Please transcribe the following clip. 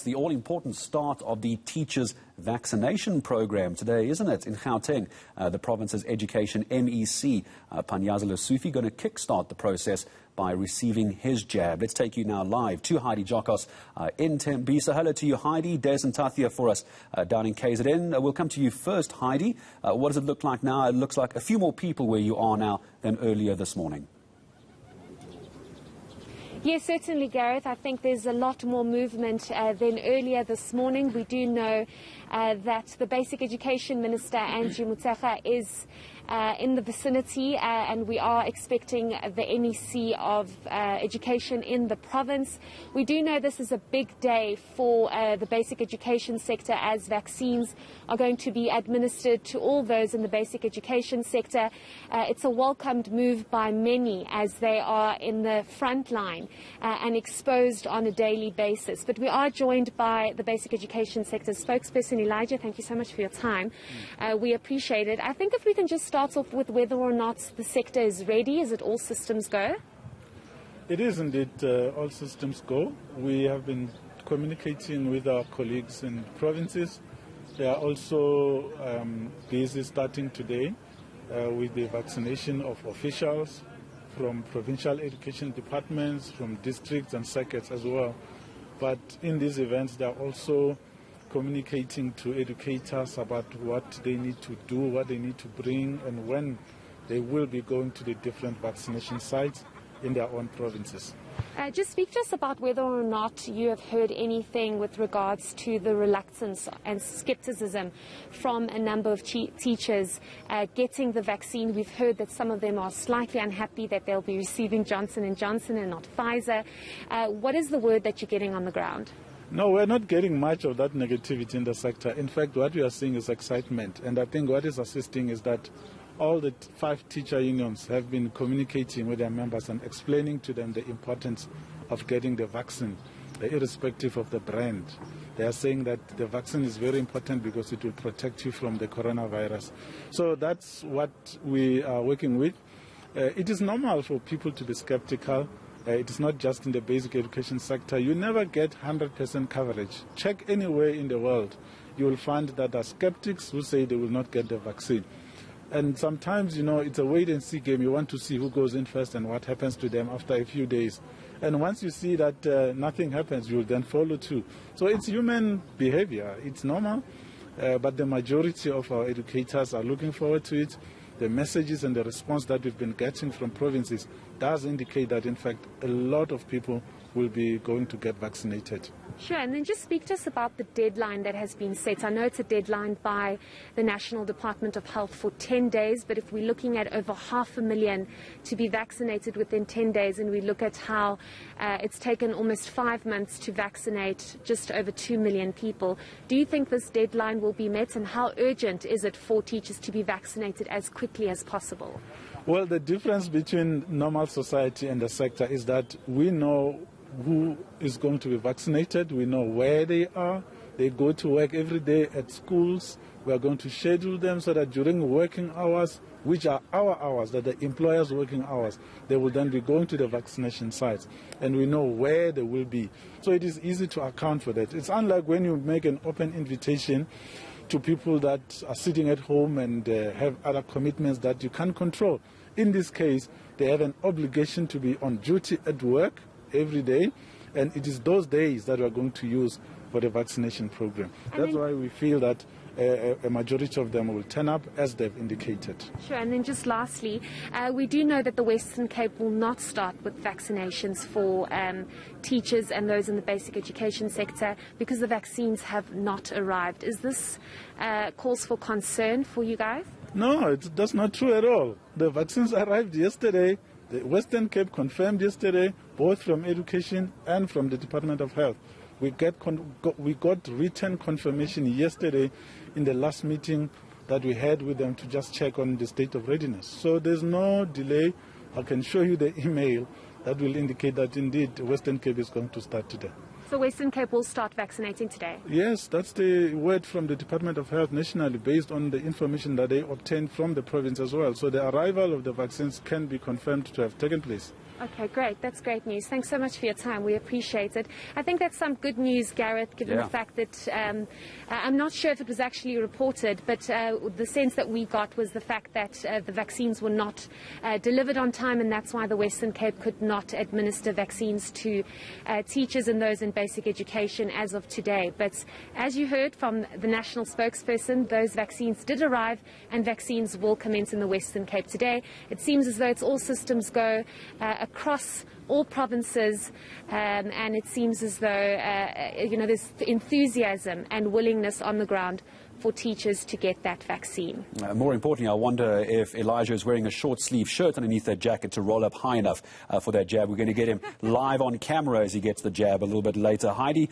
The all-important start of the teachers' vaccination program today, isn't it, in Gauteng? The province's Education MEC Panyaza Lesufi going to kickstart the process by receiving his jab. Let's take you now live to Heidi Jokos in Tembisa. Hello to you, Heidi. Des and Tathia for us down in KZN. We'll come to you first, Heidi. What does it look like now? It looks like a few more people where you are now than earlier this morning. Yes, certainly, Gareth. I think there's a lot more movement than earlier this morning. We do know that the Basic Education Minister, Angie Motshekga, is in the vicinity, and we are expecting the MEC of Education in the province. We do know this is a big day for the basic education sector, as vaccines are going to be administered to all those in the basic education sector. It's a welcomed move by many, as they are in the front line and exposed on a daily basis. But we are joined by the basic education sector spokesperson, Elijah. Thank you so much for your time. We appreciate it. I think if we can just start off with whether or not the sector is ready. Is it all systems go? It is indeed all systems go. We have been communicating with our colleagues in provinces. They are also busy starting today with the vaccination of officials from provincial education departments, from districts and circuits as well. But in these events, they are also communicating to educators about what they need to do, what they need to bring, and when they will be going to the different vaccination sites in their own provinces. Just speak to us about whether or not you have heard anything with regards to the reluctance and skepticism from a number of teachers getting the vaccine. We've heard that some of them are slightly unhappy that they'll be receiving Johnson & Johnson and not Pfizer. What is the word that you're getting on the ground? No, we're not getting much of that negativity in the sector. In fact, what we are seeing is excitement. And I think what is assisting is that all the 5 teacher unions have been communicating with their members and explaining to them the importance of getting the vaccine, irrespective of the brand. They are saying that the vaccine is very important because it will protect you from the coronavirus. So that's what we are working with. It is normal for people to be skeptical. It is not just in the basic education sector. You never get 100% coverage. Check anywhere in the world. You will find that there are skeptics who say they will not get the vaccine. And sometimes, you know, it's a wait-and-see game. You want to see who goes in first and what happens to them after a few days. And once you see that nothing happens, you will then follow too. So it's human behavior. It's normal. But the majority of our educators are looking forward to it. The messages and the response that we've been getting from provinces does indicate that, in fact, a lot of people will be going to get vaccinated. Sure, and then just speak to us about the deadline that has been set. I know it's a deadline by the National Department of Health for 10 days, but if we're looking at over 500,000 to be vaccinated within 10 days, and we look at how it's taken almost 5 months to vaccinate just over 2 million people, do you think this deadline will be met, and how urgent is it for teachers to be vaccinated as quickly as possible? Well, the difference between normal society and the sector is that we know who is going to be vaccinated. We know where they are. They go to work every day at schools. We are going to schedule them so that during working hours, which are our hours, that the employers' working hours, they will then be going to the vaccination sites. And we know where they will be. So it is easy to account for that. It's unlike when you make an open invitation to people that are sitting at home and have other commitments that you can't control. In this case, they have an obligation to be on duty at work every day, and it is those days that we are going to use for the vaccination program. That's why we feel that a majority of them will turn up as they've indicated. Sure, and then just lastly, we do know that the Western Cape will not start with vaccinations for teachers and those in the basic education sector because the vaccines have not arrived. Is this cause for concern for you guys? No, that's not true at all. The vaccines arrived yesterday. The Western Cape confirmed yesterday, both from Education and from the Department of Health. We got written confirmation yesterday in the last meeting that we had with them to just check on the state of readiness. So there's no delay. I can show you the email that will indicate that indeed Western Cape is going to start today. So Western Cape will start vaccinating today? Yes, that's the word from the Department of Health nationally, based on the information that they obtained from the province as well. So the arrival of the vaccines can be confirmed to have taken place. Okay, great. That's great news. Thanks so much for your time. We appreciate it. I think that's some good news, Gareth, given the fact that I'm not sure if it was actually reported, but the sense that we got was the fact that the vaccines were not delivered on time, and that's why the Western Cape could not administer vaccines to teachers and those in basic education as of today. But as you heard from the national spokesperson, those vaccines did arrive, and vaccines will commence in the Western Cape today. It seems as though it's all systems go across all provinces, and it seems as though there's enthusiasm and willingness on the ground for teachers to get that vaccine. More importantly, I wonder if Elijah is wearing a short-sleeve shirt underneath that jacket to roll up high enough for that jab. We're going to get him live on camera as he gets the jab a little bit later. Heidi.